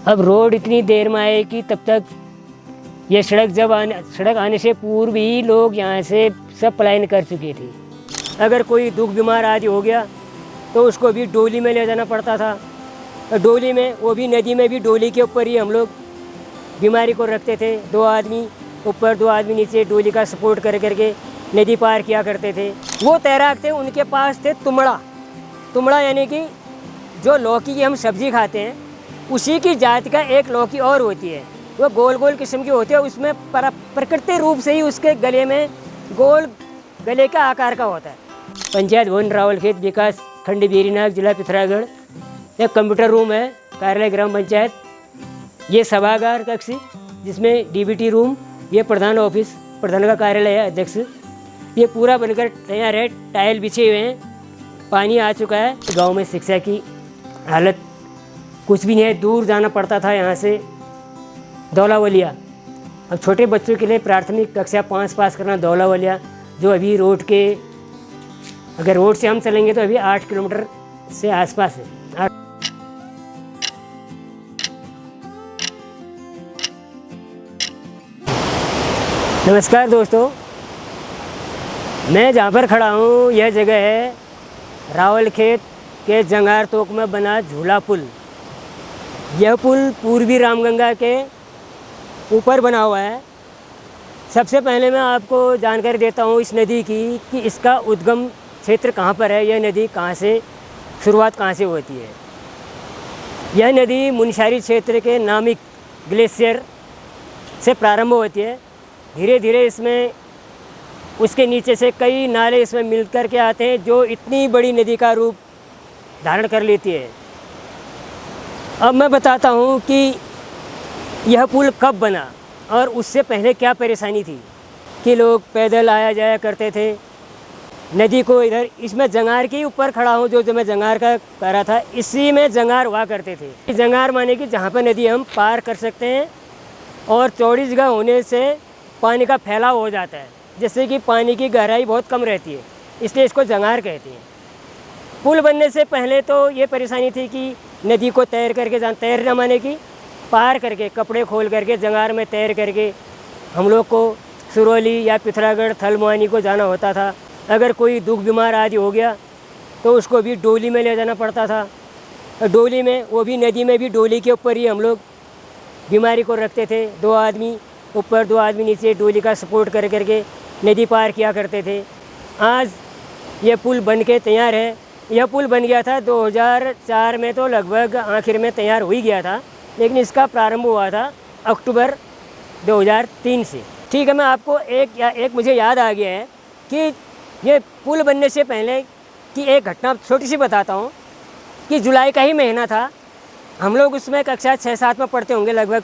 अब रोड इतनी देर में आए कि तब तक ये सड़क आने से पूर्व ही लोग यहाँ से सब पलायन कर चुके थे। अगर कोई दुख बीमार आदि हो गया तो उसको भी डोली में ले जाना पड़ता था। डोली में, वो भी नदी में भी डोली के ऊपर ही हम लोग बीमारी को रखते थे। 2 आदमी ऊपर 2 आदमी नीचे डोली का सपोर्ट कर करके नदी पार किया करते थे। वो तैराक थे, उनके पास थे तुमड़ा यानी कि जो लौकी की हम सब्जी खाते हैं उसी की जात का एक लौकी और होती है। वो गोल गोल किस्म की होती है, उसमें प्रकृति रूप से ही उसके गले में गोल गले का आकार का होता है। पंचायत भवन रावलखेत विकास खंड बेरीनाग जिला पिथौरागढ़ एक कंप्यूटर रूम है, कार्यालय ग्राम पंचायत। ये सभागार कक्ष जिसमें डीबीटी रूम, ये प्रधान ऑफिस, प्रधान का कार्यालय है, अध्यक्ष। ये पूरा बनकर तैयार है, टाइल बिछे हुए हैं, पानी आ चुका है। गांव में शिक्षा की हालत कुछ भी नहीं है, दूर जाना पड़ता था यहाँ से दौलावलिया। अब छोटे बच्चों के लिए प्राथमिक कक्षा 5 पास करना दौलावलिया, जो अभी रोड के, अगर रोड से हम चलेंगे तो अभी 8 किलोमीटर से आसपास है। नमस्कार दोस्तों, मैं जहाँ पर खड़ा हूँ यह जगह है रावलखेत के जंगार तोक में बना झूला पुल। यह पुल पूर्वी रामगंगा के ऊपर बना हुआ है। सबसे पहले मैं आपको जानकारी देता हूँ इस नदी की कि इसका उद्गम क्षेत्र कहाँ पर है, यह नदी कहाँ से शुरुआत कहाँ से होती है। यह नदी मुनस्यारी क्षेत्र के नामिक ग्लेशियर से प्रारंभ होती है। धीरे धीरे इसमें उसके नीचे से कई नाले इसमें मिलकर के आते हैं, जो इतनी बड़ी नदी का रूप धारण कर लेती है। अब मैं बताता हूँ कि यह पुल कब बना और उससे पहले क्या परेशानी थी कि लोग पैदल आया जाया करते थे नदी को। इधर इसमें जंगार के ऊपर खड़ा हूँ, जो मैं जंगार का कह रहा था, इसी में जंगार हुआ करते थे। जंगार माने कि जहाँ पर नदी हम पार कर सकते हैं और चौड़ी जगह होने से पानी का फैलाव हो जाता है, जैसे कि पानी की गहराई बहुत कम रहती है, इसलिए इसको जंगार कहते हैं। पुल बनने से पहले तो ये परेशानी थी कि नदी को तैर करके तैरना माने कि पार करके कपड़े खोल करके जंगार में तैर करके हम लोग को सुरौली या पिथौरागढ़ थलमुआनी को जाना होता था। अगर कोई दुख बीमार आदि हो गया तो उसको भी डोली में ले जाना पड़ता था। डोली में, वो भी नदी में भी डोली के ऊपर ही हम लोग बीमारी को रखते थे। 2 आदमी ऊपर 2 आदमी नीचे डोली का सपोर्ट कर करके नदी पार किया करते थे। आज ये पुल बन के तैयार है। यह पुल बन गया था 2004 में, तो लगभग आखिर में तैयार हो ही गया था, लेकिन इसका प्रारंभ हुआ था अक्टूबर 2003 से। ठीक है, मैं आपको एक मुझे याद आ गया है कि ये पुल बनने से पहले की एक घटना छोटी सी बताता हूँ कि जुलाई का ही महीना था। हम लोग उसमें कक्षा 6-7 में पढ़ते होंगे, लगभग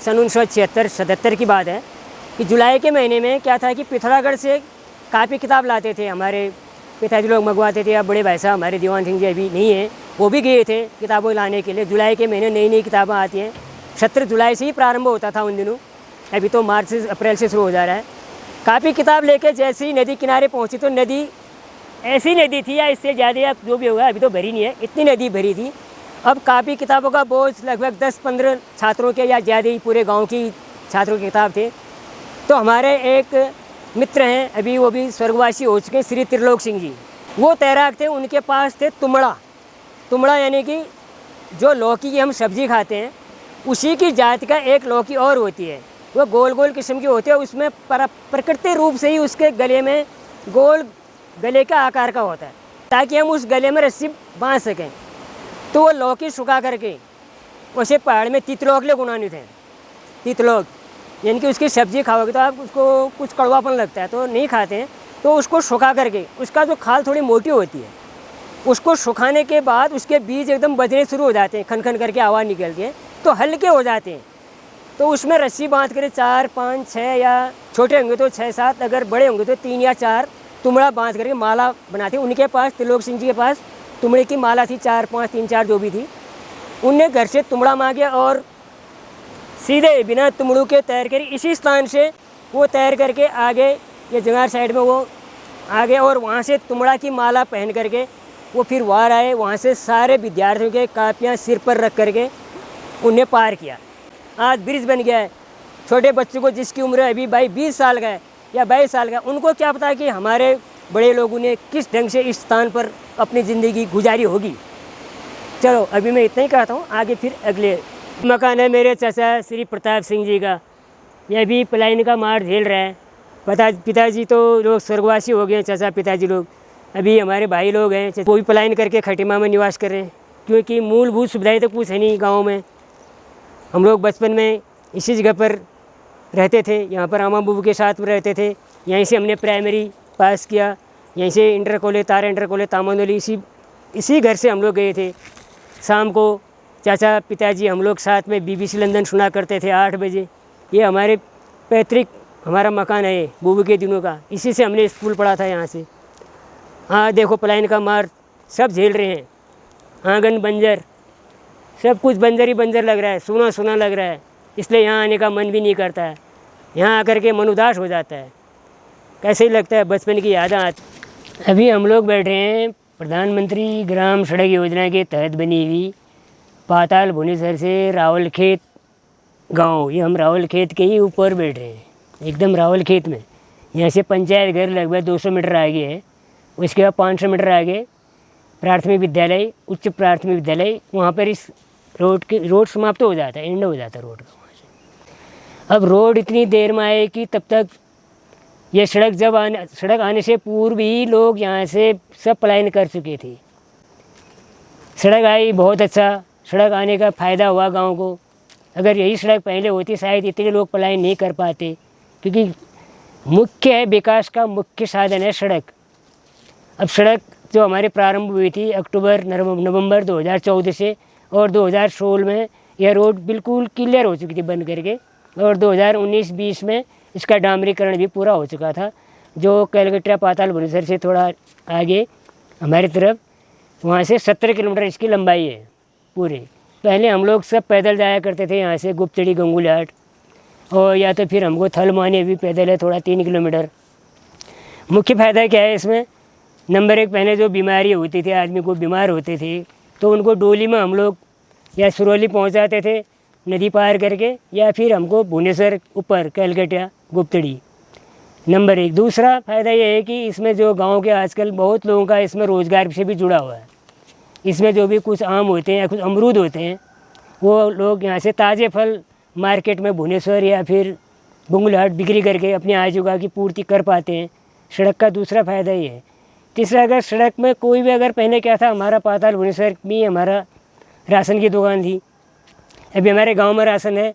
सन 1976-77 की बात है कि जुलाई के महीने में क्या था कि पिथौरागढ़ से कापी किताब लाते थे, हमारे पिताजी लोग मंगवाते थे। अब बड़े भाई साहब हमारे दीवान सिंह जी अभी नहीं हैं, वो भी गए थे किताबें लाने के लिए। जुलाई के महीने नई नई किताबें आती हैं, 17 जुलाई से ही प्रारंभ होता था उन दिनों, अभी तो मार्च से अप्रैल से शुरू हो जा रहा है। कापी किताब लेके जैसे ही नदी किनारे पहुँची तो नदी ऐसी नदी थी या इससे ज़्यादा या जो भी होगा, अभी तो भरी नहीं है, इतनी नदी भरी थी। अब कापी किताबों का बोझ लगभग 10-15 छात्रों के या ज़्यादा ही पूरे गाँव की छात्रों की किताब थे। तो हमारे एक मित्र हैं, अभी वो भी स्वर्गवासी हो चुके हैं, श्री त्रिलोक सिंह जी, वो तैराक थे। उनके पास थे तुमड़ा यानी कि जो लौकी की हम सब्जी खाते हैं उसी की जात का एक लौकी और होती है। वो गोल गोल किस्म की होती है, उसमें प्रकृति रूप से ही उसके गले में गोल गले का आकार का होता है, ताकि हम उस गले में रस्सी बांध सकें। तो वो लौकी सुखा करके, वैसे पहाड़ में तितलौक गुणान्वित हैं, तितलौक यानी कि उसकी सब्ज़ी खाओगे तो आप उसको कुछ कड़वापन लगता है तो नहीं खाते हैं। तो उसको सुखा करके, उसका जो खाल थोड़ी मोटी होती है, उसको सुखाने के बाद उसके बीज एकदम बजने शुरू हो जाते हैं, खन खन करके आवाज़ निकल के, तो हल्के हो जाते हैं। तो उसमें रस्सी बांध कर 4, 5, 6 या छोटे होंगे तो 6-7, अगर बड़े होंगे तो 3 या 4 तुमड़ा बांध करके माला बनाते हैं। उनके पास, त्रिलोक सिंह जी के पास तुमड़े की माला थी, 4, 5, 3, 4 जो भी थी। उनने घर से तुमड़ा मांगे और सीधे बिना तुमड़ू के तैर कर इसी स्थान से वो तैर करके आगे ये जंगार साइड में वो आगे, और वहाँ से तुमड़ा की माला पहन करके वो फिर वार आए। वहाँ से सारे विद्यार्थियों के कापियाँ सिर पर रख करके उन्हें पार किया। आज ब्रिज बन गया है। छोटे बच्चों को जिसकी उम्र अभी भाई 20 साल का है या 22 साल का, उनको क्या पता कि हमारे बड़े लोगों ने किस ढंग से इस स्थान पर अपनी ज़िंदगी गुजारी होगी। चलो अभी मैं इतना ही कहता हूँ, आगे फिर अगले मकान है मेरे चाचा श्री प्रताप सिंह जी का। यह भी पलायन का मार झेल रहा है। पिताजी तो लोग स्वर्गवासी हो गए हैं, चाचा पिताजी लोग। अभी हमारे भाई लोग हैं, वो भी पलायन करके खटीमा में निवास कर रहे हैं, क्योंकि मूलभूत सुविधाएं तो कुछ है नहीं गाँव में। हम लोग बचपन में इसी जगह पर रहते थे, यहाँ पर आमा बुबू के साथ में रहते थे। यहीं से हमने प्राइमरी पास किया, यहीं से इंटर कॉलेज तारा इंटर कॉलेज तामानोली इसी घर से हम लोग गए थे। शाम को चाचा पिताजी हम लोग साथ में BBC लंदन सुना करते थे 8 बजे। ये हमारे पैतृक हमारा मकान है बुबू के दिनों का, इसी से हमने स्कूल पढ़ा था यहाँ से। हाँ देखो पलायन का मार सब झेल रहे हैं। आंगन बंजर, सब कुछ बंजर ही बंजर लग रहा है, सूना सूना लग रहा है, इसलिए यहाँ आने का मन भी नहीं करता है। यहाँ आकर के मन उदास हो जाता है, कैसे ही लगता है बचपन की यादें आती। अभी हम लोग बैठे हैं प्रधानमंत्री ग्राम सड़क योजना के तहत बनी हुई पाताल भुवनेश्वर से रावलखेत गांव। ये हम रावलखेत के ही ऊपर बैठ रहे हैं, एकदम रावलखेत में। यहाँ से पंचायत घर लगभग 200 मीटर आगे है। उसके बाद 500 मीटर आगे प्राथमिक विद्यालय, उच्च प्राथमिक विद्यालय। वहाँ पर इस रोड समाप्त हो जाता है, एंड हो जाता है रोड का वहाँ से। अब रोड इतनी देर में आए कि तब तक ये सड़क आने से पूर्व ही लोग यहाँ से सब पलायन कर चुके थे। सड़क आई, बहुत अच्छा, सड़क आने का फ़ायदा हुआ गांव को। अगर यही सड़क पहले होती शायद इतने लोग पलायन नहीं कर पाते, क्योंकि मुख्य है विकास का मुख्य साधन है सड़क। अब सड़क जो हमारे प्रारंभ हुई थी अक्टूबर नवंबर 2014 से, और 2016 में यह रोड बिल्कुल क्लियर हो चुकी थी बन करके, और 2019-20 में इसका डामरीकरण भी पूरा हो चुका था। जो कलकत्ता पाताल भुवनेश्वर से थोड़ा आगे हमारी तरफ, वहाँ से 17 किलोमीटर इसकी लंबाई है पूरे। पहले हम लोग सब पैदल जाया करते थे यहाँ से गुप्तड़ी गंगुलियाट, और या तो फिर हमको थलमाने भी पैदल है थोड़ा 3 किलोमीटर। मुख्य फ़ायदा क्या है इसमें? नंबर 1, पहले जो बीमारी होती थी, आदमी को बीमार होते थे तो उनको डोली में हम लोग या सुरौली पहुँचाते थे नदी पार करके, या फिर हमको भुवनेश्वर ऊपर कलकत्ता गुप्तड़ी। नंबर 1। दूसरा फ़ायदा ये है कि इसमें जो गांव के आजकल बहुत लोगों का इसमें रोज़गार से भी जुड़ा हुआ है। इसमें जो भी कुछ आम होते हैं या कुछ अमरूद होते हैं, वो लोग यहाँ से ताज़े फल मार्केट में भुवनेश्वर या फिर गंगुलियाट बिक्री करके अपनी आजीविका की पूर्ति कर पाते हैं। सड़क का दूसरा फ़ायदा ये है। तीसरा, अगर सड़क में कोई भी, अगर पहले क्या था, हमारा पाताल भुवनेश्वर में हमारा राशन की दुकान थी। अभी हमारे गांव में राशन है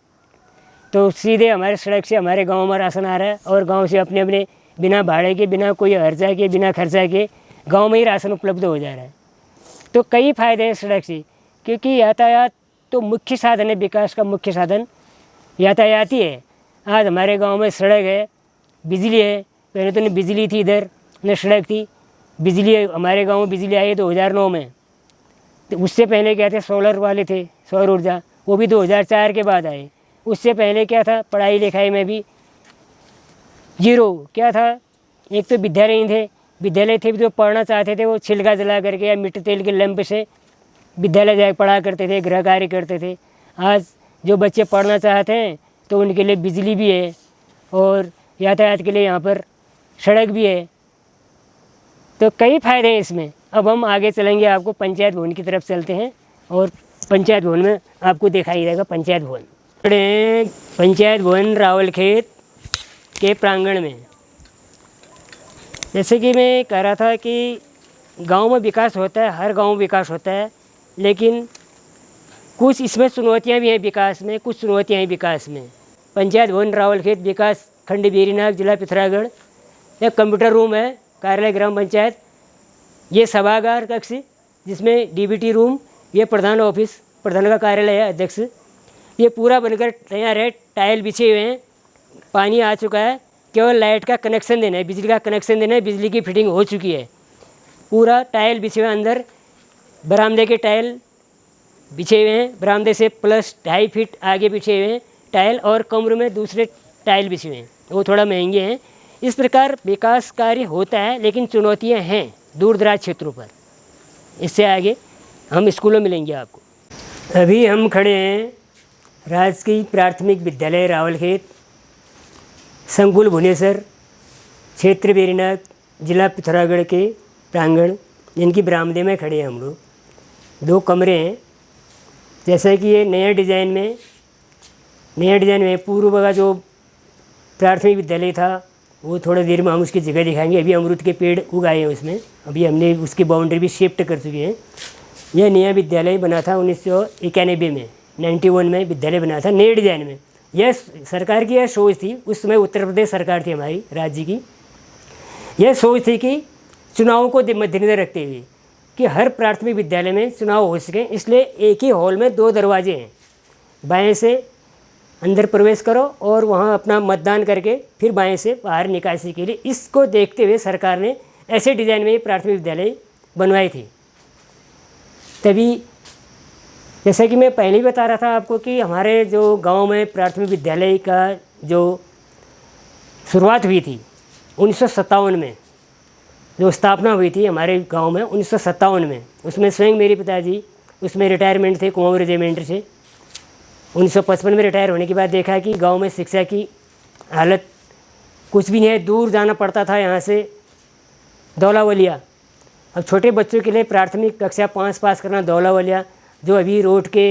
तो सीधे हमारे सड़क से हमारे गांव में राशन आ रहा है, और गांव से अपने अपने बिना भाड़े के, बिना कोई खर्चा के, बिना खर्चा के गांव में ही राशन उपलब्ध हो जा रहा है। तो कई फ़ायदे हैं सड़क से, क्योंकि यातायात तो मुख्य साधन है, विकास का मुख्य साधन यातायात ही है। आज हमारे गांव में सड़क है, बिजली है। पहले तो न बिजली थी इधर, न सड़क थी। बिजली हमारे गांव में बिजली आई है 2009 में। तो उससे पहले क्या थे, सोलर वाले थे, सौर ऊर्जा, वो भी 2004 के बाद आए। उससे पहले क्या था, पढ़ाई लिखाई में भी जीरो। क्या था, एक तो विद्यालय थे जो पढ़ना चाहते थे वो छिलका जला करके या मिट्टी तेल के लैंप से विद्यालय जाकर पढ़ा करते थे, गृह कार्य करते थे। आज जो बच्चे पढ़ना चाहते हैं तो उनके लिए बिजली भी है, और यातायात के लिए यहाँ पर सड़क भी है। तो कई फ़ायदे हैं इसमें। अब हम आगे चलेंगे, आपको पंचायत भवन की तरफ चलते हैं, और पंचायत भवन में आपको दिखाई देगा पंचायत भवन। पंचायत भवन रावलखेत के प्रांगण में, जैसे कि मैं कह रहा था कि गांव में विकास होता है, हर गांव में विकास होता है, लेकिन कुछ इसमें चुनौतियां भी हैं विकास में, कुछ चुनौतियां हैं विकास में। पंचायत भवन रावलखेत विकास खंड बेरीनाग, जिला पिथौरागढ़। एक कंप्यूटर रूम है, कार्यालय ग्राम पंचायत। ये सभागार कक्ष जिसमें DBT रूम, ये प्रधान ऑफिस, प्रधान का कार्यालय है, अध्यक्ष। ये पूरा बनकर तैयार है, टाइल बिछे हुए हैं, पानी आ चुका है, केवल लाइट का कनेक्शन देना है, बिजली का कनेक्शन देना है। बिजली की फिटिंग हो चुकी है, पूरा टाइल बिछे हुए। अंदर बरामदे के टाइल बिछे हुए हैं, बरामदे से प्लस 2.5 फीट आगे बिछे हुए हैं टाइल, और कमरे में दूसरे टाइल बिछे हुए हैं, वो थोड़ा महंगे हैं। इस प्रकार विकास कार्य होता है, लेकिन चुनौतियां हैं दूर दराज क्षेत्रों पर। इससे आगे हम स्कूलों में मिलेंगे आपको। अभी हम खड़े हैं राजकीय प्राथमिक विद्यालय रावलखेत, संकुल भुवनेश्वर, क्षेत्र बेरीनाग, जिला पिथौरागढ़ के प्रांगण, इनकी बरामदे में खड़े हैं हम लोग। 2 कमरे हैं, जैसा कि ये नया डिज़ाइन में पूर्व का जो प्राथमिक विद्यालय था वो थोड़ा देर में हम उसकी जगह दिखाएंगे। अभी अमरूद के पेड़ उगाए हैं उसमें, अभी हमने उसकी बाउंड्री भी शिफ्ट कर चुके हैं। यह नया विद्यालय बना था 1991 में, 91 में विद्यालय बना था नए डिज़ाइन में। यह सरकार की यह सोच थी, उस समय उत्तर प्रदेश सरकार थी हमारी राज्य की। यह सोच थी कि चुनावों को मद्देनजर रखते हुए कि हर प्राथमिक विद्यालय में चुनाव हो सके, इसलिए एक ही हॉल में 2 दरवाजे हैं। बाएं से अंदर प्रवेश करो और वहाँ अपना मतदान करके फिर बाएं से बाहर निकासी के लिए, इसको देखते हुए सरकार ने ऐसे डिज़ाइन में प्राथमिक विद्यालय बनवाई थी। तभी जैसा कि मैं पहले ही बता रहा था आपको कि हमारे जो गांव में प्राथमिक विद्यालय का जो शुरुआत हुई थी 1957 में, जो स्थापना हुई थी हमारे गांव में 1957 में, उसमें स्वयं मेरे पिताजी उसमें रिटायरमेंट थे कुमाऊं रेजिमेंट से। 1955 में रिटायर होने के बाद देखा कि गांव में शिक्षा की हालत कुछ भी नहीं है, दूर जाना पड़ता था यहाँ से दौलावलिया। अब छोटे बच्चों के लिए प्राथमिक कक्षा 5 पास करना दौलावलिया, जो अभी रोड के,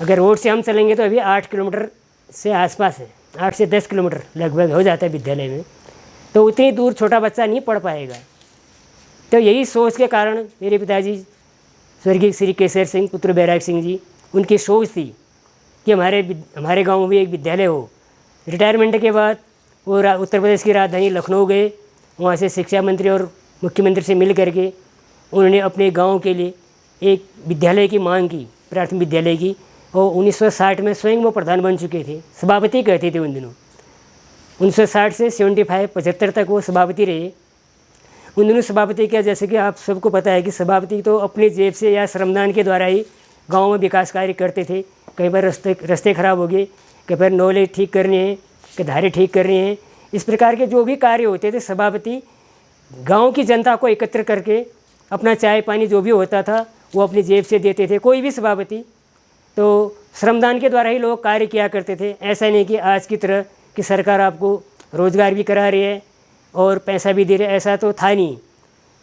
अगर रोड से हम चलेंगे तो अभी 8 किलोमीटर से आसपास है, 8 से 10 किलोमीटर लगभग हो जाता है विद्यालय में। तो उतनी दूर छोटा बच्चा नहीं पढ़ पाएगा। तो यही सोच के कारण मेरे पिताजी स्वर्गीय श्री केसर सिंह पुत्र बैराग सिंह जी, उनकी सोच थी कि हमारे गांव में भी एक विद्यालय हो। रिटायरमेंट के बाद वो उत्तर प्रदेश की राजधानी लखनऊ गए, वहाँ से शिक्षा मंत्री और मुख्यमंत्री से मिल करके उन्होंने अपने गांव के लिए एक विद्यालय की मांग की, प्राथमिक विद्यालय की। और 1960 में स्वयं वो प्रधान बन चुके थे, सभापति कहते थे उन दिनों। 1960 से 75 तक वो सभापति रहे। उन दिनों सभापति क्या, जैसे कि आप सबको पता है कि सभापति तो अपनी जेब से या श्रमदान के द्वारा ही गांव में विकास कार्य करते थे। कई बार रास्ते खराब हो गए, कई बार नौले ठीक करने हैं, कई धारे ठीक करने हैं, इस प्रकार के जो भी कार्य होते थे सभापति गांव की जनता को एकत्र करके अपना चाय पानी जो भी होता था वो अपनी जेब से देते थे। कोई भी सभापति तो श्रमदान के द्वारा ही लोग कार्य किया करते थे। ऐसा नहीं कि आज की तरह कि सरकार आपको रोज़गार भी करा रही है और पैसा भी दे रही है, ऐसा तो था नहीं।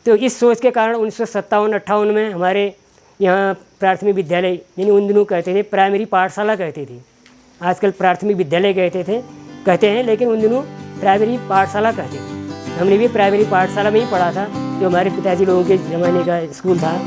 तो इस सोच के कारण 1957-58 में हमारे यहाँ प्राथमिक विद्यालय, यानी उन दिनों कहते थे प्राइमरी पाठशाला कहते थे, आजकल प्राथमिक विद्यालय कहते हैं, लेकिन उन दिनों प्राइमरी पाठशाला कहते थे। हमने भी प्राइमरी पाठशाला में ही पढ़ा था, जो हमारे पिताजी लोगों के ज़माने का स्कूल था।